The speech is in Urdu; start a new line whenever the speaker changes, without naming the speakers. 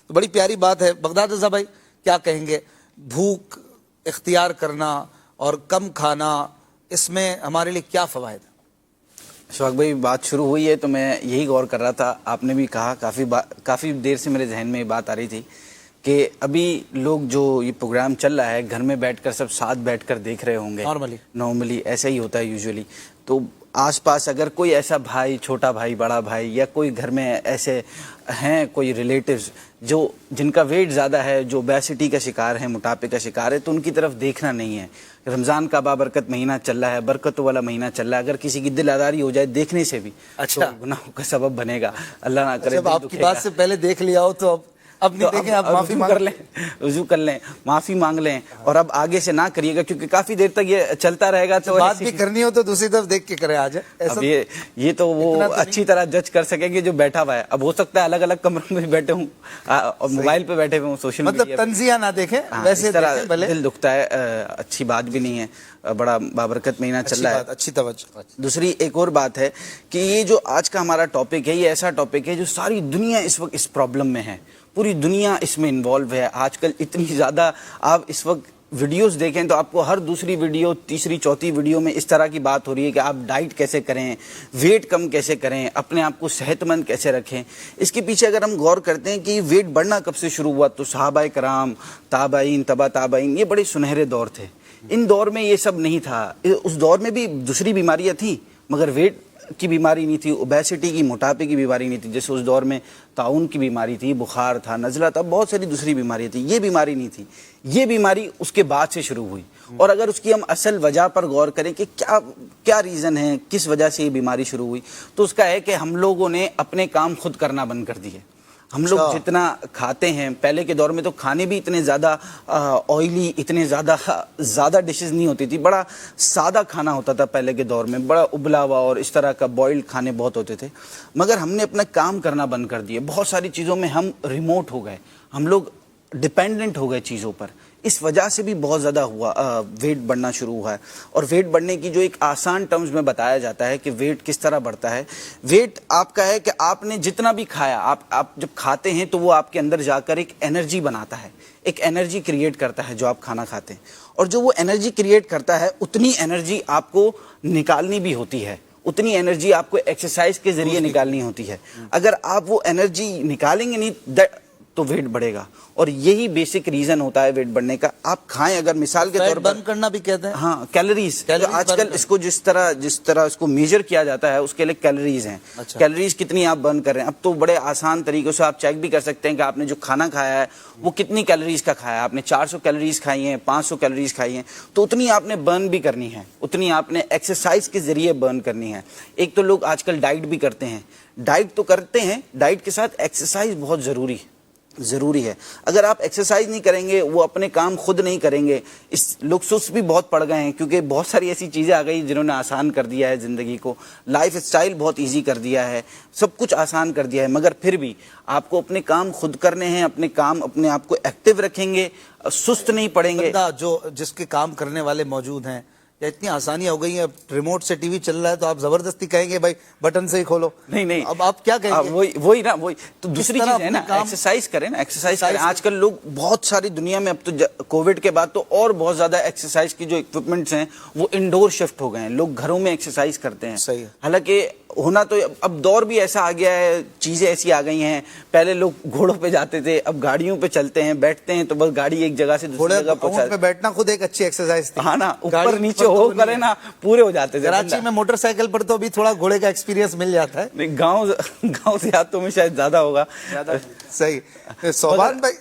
تو بڑی پیاری بات ہے. بغداد رضا بھائی کیا کہیں گے؟ بھوک اختیار کرنا اور کم کھانا، اس میں ہمارے لیے کیا فوائد ہیں؟
اشفاق بھائی بات شروع ہوئی ہے تو میں یہی غور کر رہا تھا، آپ نے بھی کہا، کافی دیر سے میرے ذہن میں یہ بات آ رہی تھی کہ ابھی لوگ جو یہ پروگرام چل رہا ہے گھر میں بیٹھ کر سب ساتھ بیٹھ کر دیکھ رہے ہوں گے. نارملی ایسا ہی ہوتا ہے یوزولی. تو آس پاس اگر کوئی ایسا بھائی، چھوٹا بھائی، بڑا بھائی، یا کوئی گھر میں ایسے ہیں کوئی ریلیٹیوز جن کا ویٹ زیادہ ہے، جو اوبیسٹی کا شکار ہے، موٹاپے کا شکار ہے، تو ان کی طرف دیکھنا نہیں ہے. رمضان کا بابرکت مہینہ چل رہا ہے، برکتوں والا مہینہ چل رہا ہے. اگر کسی کی دل آزاری ہو جائے دیکھنے سے بھی تو گناہوں کا سبب بنے گا. اللہ نہ کرے.
جب آپ کی بات سے پہلے دیکھ لیا ہو تو اب نہیں دیکھیں، آپ معافی
کر لیں، رجوع کر لیں، معافی مانگ لیں، اور اب آگے سے نہ کریے گا کیونکہ کافی دیر تک یہ چلتا رہے گا. تو
بات بھی کرنی ہو تو دوسری طرف دیکھ کے کرے. آج
اب یہ تو وہ اچھی طرح جج کر سکیں گے جو بیٹھا ہوا ہے. اب ہو سکتا ہے الگ الگ کمروں میں بیٹھے ہوں اور موبائل پہ بیٹھے ہوئے ہوں، سوشل میڈیا،
مطلب تنزیہ نہ دیکھیں، ویسے
دل دکھتا ہے. اچھی بات بھی نہیں ہے، بڑا بابرکت مہینہ چل رہا ہے.
اچھی توجہ.
دوسری ایک اور بات ہے کہ یہ جو آج کا ہمارا ٹاپک ہے، یہ ایسا ٹاپک ہے جو ساری دنیا اس وقت اس پرابلم میں ہے. پوری دنیا اس میں انوالو ہے. آج کل اتنی زیادہ آپ اس وقت ویڈیوز دیکھیں تو آپ کو ہر دوسری ویڈیو، تیسری، چوتھی ویڈیو میں اس طرح کی بات ہو رہی ہے کہ آپ ڈائٹ کیسے کریں، ویٹ کم کیسے کریں، اپنے آپ کو صحت مند کیسے رکھیں. اس کے پیچھے اگر ہم غور کرتے ہیں کہ ویٹ بڑھنا کب سے شروع ہوا، تو صحابہ کرام، تابعین، تبع تابعین، یہ بڑے سنہرے دور تھے. ان دور میں یہ سب نہیں تھا. اس دور میں بھی دوسری بیماریاں تھیں مگر ویٹ کی بیماری نہیں تھی، اوبیسٹی کی، موٹاپے کی بیماری نہیں تھی. جیسے اس دور میں طاعون کی بیماری تھی، بخار تھا، نزلہ تھا، بہت ساری دوسری بیماریاں تھیں. یہ بیماری نہیں تھی. یہ بیماری اس کے بعد سے شروع ہوئی. اور اگر اس کی ہم اصل وجہ پر غور کریں کہ کیا ریزن ہے، کس وجہ سے یہ بیماری شروع ہوئی، تو اس کا ہے کہ ہم لوگوں نے اپنے کام خود کرنا بند کر دیے. ہم لوگ جتنا کھاتے ہیں، پہلے کے دور میں تو کھانے بھی اتنے زیادہ آئلی، اتنے زیادہ ڈشز نہیں ہوتی تھی. بڑا سادہ کھانا ہوتا تھا پہلے کے دور میں، بڑا ابلا ہوا اور اس طرح کا بوائلڈ کھانے بہت ہوتے تھے. مگر ہم نے اپنا کام کرنا بند کر دیے. بہت ساری چیزوں میں ہم ریموٹ ہو گئے، ہم لوگ ڈپینڈنٹ ہو گئے چیزوں پر. اس وجہ سے بھی بہت زیادہ ویٹ بڑھنا شروع ہوا ہے. اور ویٹ بڑھنے کی جو ایک آسان ٹرمز میں بتایا جاتا ہے کہ ویٹ کس طرح بڑھتا ہے. ویٹ آپ کا ہے کہ آپ نے جتنا بھی کھایا، آپ جب کھاتے ہیں تو وہ آپ کے اندر جا کر ایک انرجی بناتا ہے، ایک انرجی کریٹ کرتا ہے جو آپ کھانا کھاتے ہیں. اور جو وہ انرجی کریٹ کرتا ہے، اتنی انرجی آپ کو نکالنی بھی ہوتی ہے. اتنی انرجی آپ کو ایکسرسائز کے ذریعے نکالنی ہوتی ہے. اگر آپ وہ انرجی نکالیں گے نہیں تو ویٹ بڑھے گا. اور یہی بیسک ریزن ہوتا ہے ویٹ بڑھنے کا. آپ کھائیں، اگر مثال کے طور پر
بند کرنا بھی کہتے ہیں.
ہاں، کیلوریز. آج کل اس کو جس طرح اس کو میجر کیا جاتا ہے، اس کے لیے کیلوریز ہیں. کیلوریز کتنی آپ برن کر رہے ہیں. اب تو بڑے آسان طریقوں سے آپ چیک بھی کر سکتے ہیں کہ آپ نے جو کھانا کھایا ہے وہ کتنی کیلوریز کا کھایا ہے. آپ نے 400 کیلوریز کھائی ہیں، 500 کیلوریز کھائی ہیں، تو اتنی آپ نے برن بھی کرنی ہے، اتنی آپ نے ایکسرسائز کے ذریعے برن کرنی ہے. ایک تو لوگ آج کل ڈائٹ بھی کرتے ہیں. ڈائٹ تو کرتے ہیں، ڈائٹ کے ساتھ ایکسرسائز بہت ضروری ہے. اگر آپ ایکسرسائز نہیں کریں گے، وہ اپنے کام خود نہیں کریں گے. لوگ سست بھی بہت پڑ گئے ہیں کیونکہ بہت ساری ایسی چیزیں آ گئی جنہوں نے آسان کر دیا ہے زندگی کو. لائف اسٹائل بہت ایزی کر دیا ہے، سب کچھ آسان کر دیا ہے. مگر پھر بھی آپ کو اپنے کام خود کرنے ہیں. اپنے آپ کو ایکٹیو رکھیں گے، سست نہیں پڑیں گے.
جس کے کام کرنے والے موجود ہیں، یا اتنی آسانی ہو گئی ہے، ریموٹ سے ٹی وی چل رہا ہے تو آپ زبردستی کہیں گے بھائی بٹن سے ہی کھولو.
نہیں،
اب آپ کیا کہیں گے؟
وہی تو دوسری چیز ہے نا، ایکسرسائز کریں نا. ایکسرسائز کریں. آج کل لوگ بہت ساری دنیا میں، اب تو کووڈ کے بعد تو اور بہت زیادہ ایکسرسائز کی جو اکوپمنٹس ہیں وہ انڈور شفٹ ہو گئے ہیں. لوگ گھروں میں ایکسرسائز کرتے ہیں.
صحیح.
حالانکہ ہونا تو اب دور بھی ایسا آ گیا ہے، چیزیں ایسی آ گئی ہیں. پہلے لوگ گھوڑوں پہ جاتے تھے، اب گاڑیوں پہ چلتے ہیں، بیٹھتے ہیں تو بس گاڑی ایک جگہ سے دوسری جگہ پہنچا.
پہ بیٹھنا خود ایک اچھی ایکسرسائز تھی.
ہاں نا، اوپر نیچے ہو کرے نا پورے ہو جاتے تھے.
کراچی میں موٹر سائیکل پر تو بھی تھوڑا گھوڑے کا ایکسپیرینس مل جاتا ہے.
گاؤں دیہاتوں میں شاید زیادہ ہوگا.
صحیح. صوبان بھائی